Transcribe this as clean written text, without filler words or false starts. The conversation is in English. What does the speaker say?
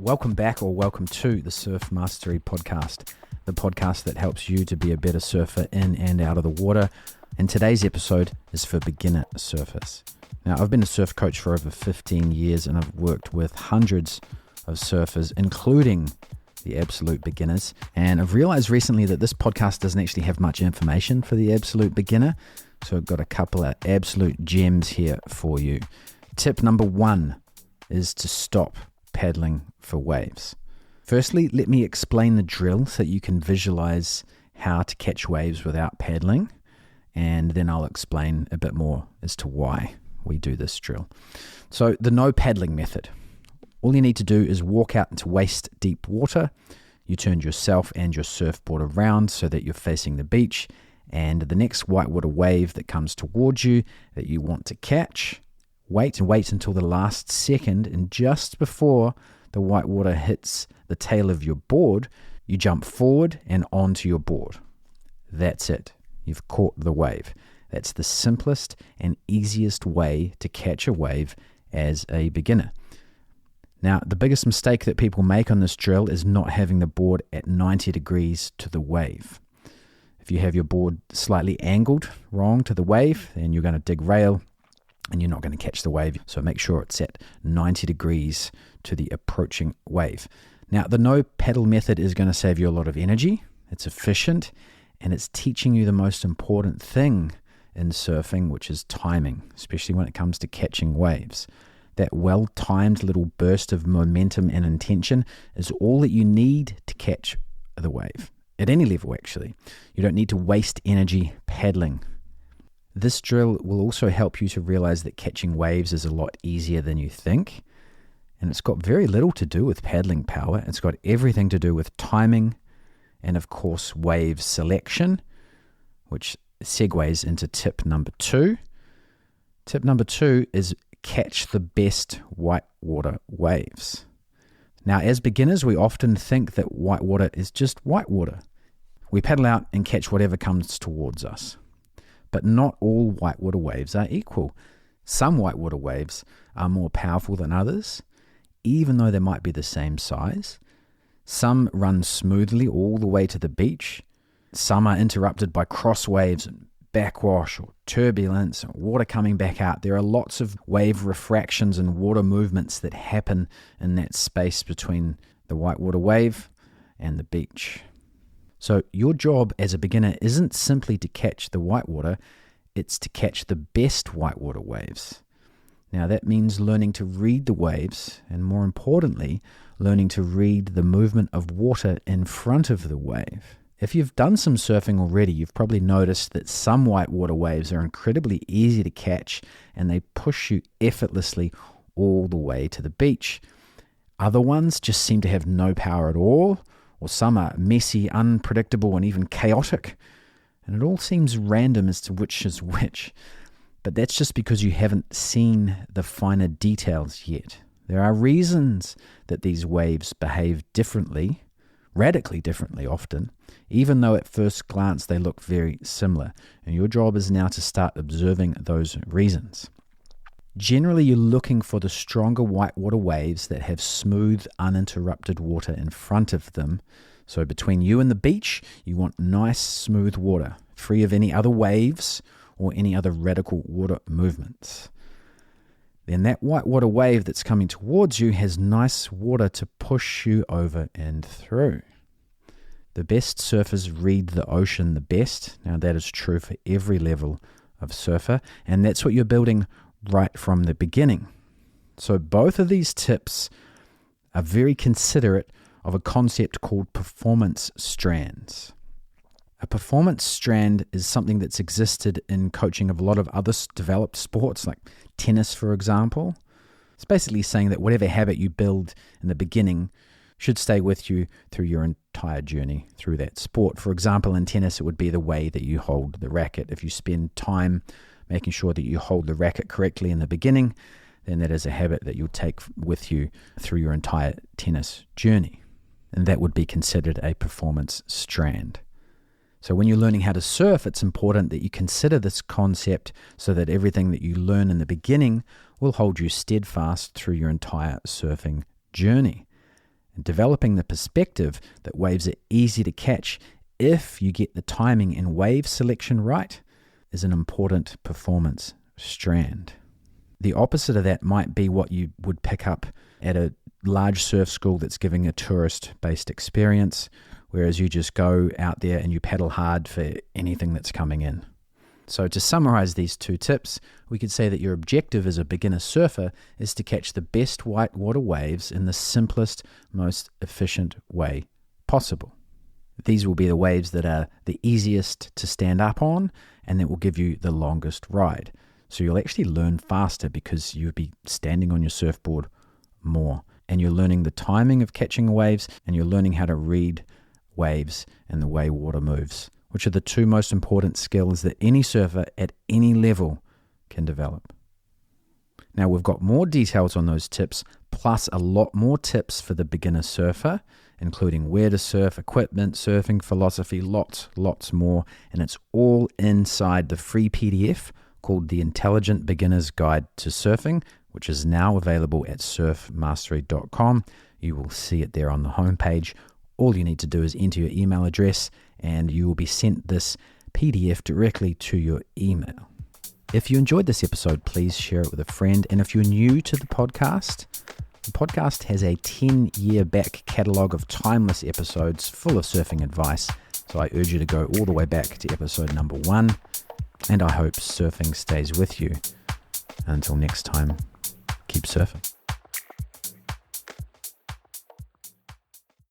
Welcome back or welcome to the Surf Mastery Podcast, the podcast that helps you to be a better surfer in and out of the water. And today's episode is for beginner surfers. Now, I've been a surf coach for over 15 years and I've worked with hundreds of surfers, including the absolute beginners. And I've realized recently that this podcast doesn't actually have much information for the absolute beginner. So I've got a couple of absolute gems here for you. Tip number 1 is to stop paddling for waves. Firstly, let me explain the drill so that you can visualize how to catch waves without paddling, and then I'll explain a bit more as to why we do this drill. So the no paddling method. All you need to do is walk out into waist deep water. You turn yourself and your surfboard around so that you're facing the beach, and the next whitewater wave that comes towards you that you want to catch, wait until the last second, and just before the whitewater hits the tail of your board, you jump forward and onto your board. That's it. You've caught the wave. That's the simplest and easiest way to catch a wave as a beginner. Now, the biggest mistake that people make on this drill is not having the board at 90 degrees to the wave. If you have your board slightly angled wrong to the wave, then you're going to dig rail and you're not going to catch the wave. So make sure it's at 90 degrees to the approaching wave. Now, the no paddle method is going to save you a lot of energy. It's efficient and it's teaching you the most important thing in surfing, which is timing, especially when it comes to catching waves. That well-timed little burst of momentum and intention is all that you need to catch the wave. At any level, actually. You don't need to waste energy paddling. This drill will also help you to realize that catching waves is a lot easier than you think. And it's got very little to do with paddling power. It's got everything to do with timing and, of course, wave selection, which segues into tip number 2. Tip number 2 is catch the best whitewater waves. Now, as beginners, we often think that whitewater is just whitewater. We paddle out and catch whatever comes towards us. But not all whitewater waves are equal. Some whitewater waves are more powerful than others, even though they might be the same size. Some run smoothly all the way to the beach. Some are interrupted by cross waves and backwash or turbulence and water coming back out. There are lots of wave refractions and water movements that happen in that space between the whitewater wave and the beach. So your job as a beginner isn't simply to catch the whitewater, it's to catch the best whitewater waves. Now that means learning to read the waves and, more importantly, learning to read the movement of water in front of the wave. If you've done some surfing already, you've probably noticed that some whitewater waves are incredibly easy to catch and they push you effortlessly all the way to the beach. Other ones just seem to have no power at all, or some are messy, unpredictable, and even chaotic. And it all seems random as to which is which. But that's just because you haven't seen the finer details yet. There are reasons that these waves behave differently, radically differently often, even though at first glance they look very similar. And your job is now to start observing those reasons. Generally, you're looking for the stronger whitewater waves that have smooth, uninterrupted water in front of them. So between you and the beach, you want nice, smooth water, free of any other waves or any other radical water movements. Then that whitewater wave that's coming towards you has nice water to push you over and through. The best surfers read the ocean the best. Now that is true for every level of surfer, and that's what you're building right from the beginning. So both of these tips are very considerate of a concept called performance strands. A performance strand is something that's existed in coaching of a lot of other developed sports, like tennis, for example. It's basically saying that whatever habit you build in the beginning should stay with you through your entire journey through that sport. For example, in tennis, it would be the way that you hold the racket. If you spend time making sure that you hold the racket correctly in the beginning, then that is a habit that you'll take with you through your entire tennis journey. And that would be considered a performance strand. So when you're learning how to surf, it's important that you consider this concept so that everything that you learn in the beginning will hold you steadfast through your entire surfing journey. And developing the perspective that waves are easy to catch if you get the timing and wave selection right is an important performance strand. The opposite of that might be what you would pick up at a large surf school that's giving a tourist-based experience, whereas you just go out there and you paddle hard for anything that's coming in. So to summarize these two tips, we could say that your objective as a beginner surfer is to catch the best whitewater waves in the simplest, most efficient way possible. These will be the waves that are the easiest to stand up on and that will give you the longest ride. So you'll actually learn faster because you'll be standing on your surfboard more. And you're learning the timing of catching waves, and you're learning how to read waves and the way water moves, which are the two most important skills that any surfer at any level can develop. Now, we've got more details on those tips, plus a lot more tips for the beginner surfer, including where to surf, equipment, surfing philosophy, lots more. And it's all inside the free PDF called The Intelligent Beginner's Guide to Surfing, which is now available at surfmastery.com. You will see it there on the homepage. All you need to do is enter your email address and you will be sent this PDF directly to your email. If you enjoyed this episode, please share it with a friend. And if you're new to the podcast has a 10-year back catalogue of timeless episodes full of surfing advice. So I urge you to go all the way back to episode number 1. And I hope surfing stays with you. Until next time, keep surfing.